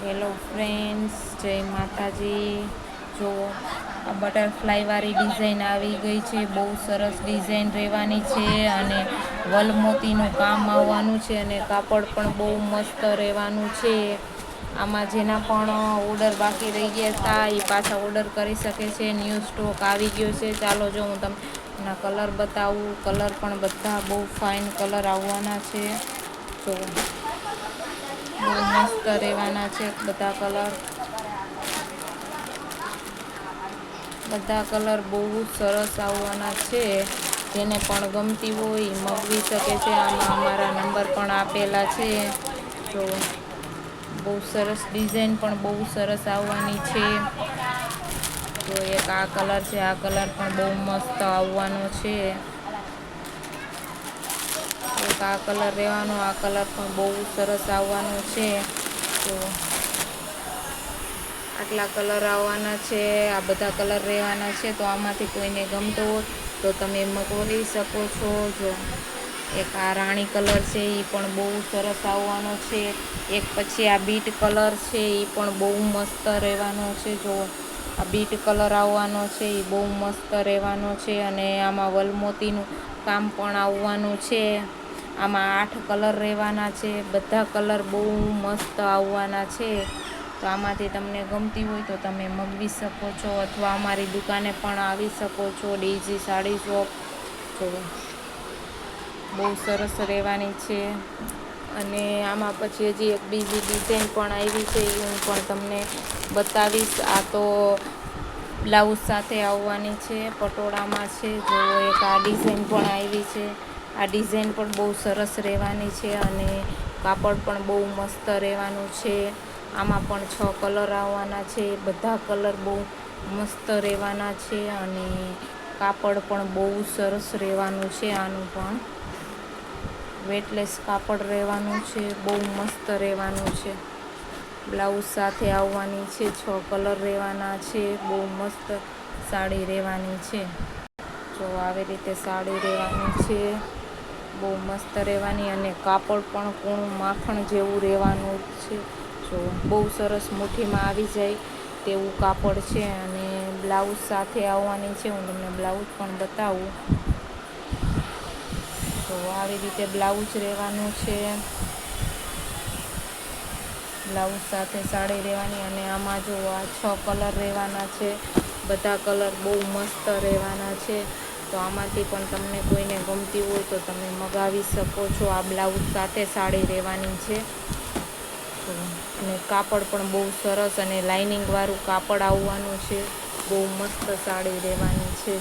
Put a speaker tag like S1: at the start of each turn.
S1: Hello friends, જય માતાજી. જો આ બટરફ્લાયવાળી ડિઝાઇન આવી ગઈ છે. બહુ સરસ ડિઝાઇન રહેવાની છે અને વલમોતીનું કામ આવવાનું છે અને કાપડ પણ બહુ મસ્ત રહેવાનું છે. આમાં જેના પણ ઓર્ડર બાકી રહી ગયા હતા એ પાછા ઓર્ડર કરી શકે છે. ન્યૂ સ્ટોક આવી ગયો છે. ચાલો જો હું તમને એના કલર બતાવું. કલર પણ બધા બહુ ફાઇન કલર આવવાના છે. જો બહુ મસ્ત રહેવાના છે બધા કલર બહુ સરસ આવવાના છે. જેને પણ ગમતી હોય મગવી શકે છે. આમાં અમારા નંબર પણ આપેલા છે. જો બહુ સરસ ડિઝાઇન પણ બહુ સરસ આવવાની છે. જો એક આ કલર છે. આ કલર પણ બહુ મસ્ત આવવાનો છે. એક આ કલર રહેવાનો. આ કલર પણ બહુ સરસ આવવાનો છે. તો આટલા કલર આવવાના છે. આ બધા કલર રહેવાના છે. તો આમાંથી કોઈને ગમતો હોય તો તમે મગવી શકો છો. જો એક આ રાણી કલર છે એ પણ બહુ સરસ આવવાનો છે. એક પછી આ બીટ કલર છે એ પણ બહુ મસ્ત રહેવાનો છે. જો આ બીટ કલર આવવાનો છે એ બહુ મસ્ત રહેવાનો છે અને આમાં વલમોતીનું કામ પણ આવવાનું છે. આમાં 8 કલર રહેવાના છે. બધા કલર બહુ મસ્ત આવવાના છે. તો આમાંથી તમને ગમતી હોય તો તમે મગવી શકો છો અથવા અમારી દુકાને પણ આવી શકો છો. Daisy sari shop. જો બહુ સરસ રહેવાની છે અને આમાં પછી હજી એક બીજી ડિઝાઇન પણ આવી છે. એ હું પણ તમને બતાવીશ. આ તો બ્લાઉઝ સાથે આવવાની છે. પટોળામાં છે. જો એક આ ડિઝાઇન પણ આવી છે. આ ડિઝાઇન પણ બહુ સરસ રહેવાની છે અને કાપડ પણ બહુ મસ્ત રહેવાનું છે. આમાં પણ 6 કલર આવવાના છે. બધા કલર બહુ મસ્ત રહેવાના છે અને કાપડ પણ બહુ સરસ રહેવાનું છે. આનું પણ વેટલેસ કાપડ રહેવાનું છે. બહુ મસ્ત રહેવાનું છે. બ્લાઉઝ સાથે આવવાની છે. 6 કલર રહેવાના છે. બહુ મસ્ત સાડી રહેવાની છે. જો આવી રીતે સાડી રહેવાની છે. બહુ મસ્ત રહેવાની અને કાપડ પણ કૂણું માખણ જેવું રહેવાનું છે. જો બહુ સરસ મુઠ્ઠીમાં આવી જાય તેવું કાપડ છે અને બ્લાઉઝ સાથે આવવાની છે. હું તમને બ્લાઉઝ પણ બતાવું. તો આવી રીતે બ્લાઉઝ રહેવાનું છે. બ્લાઉઝ સાથે સાડી રહેવાની અને આમાં જો આ 6 કલર રહેવાના છે. બધા કલર બહુ મસ્ત રહેવાના છે. તો આમાંથી પણ તમને કોઈને ગમતી હોય તો તમે મગાવી શકો છો. આ બ્લાઉઝ સાથે સાડી રહેવાની છે. અને કાપડ પણ બહુ સરસ અને લાઇનિંગવાળું કાપડ આવવાનું છે. બહુ મસ્ત સાડી રહેવાની છે.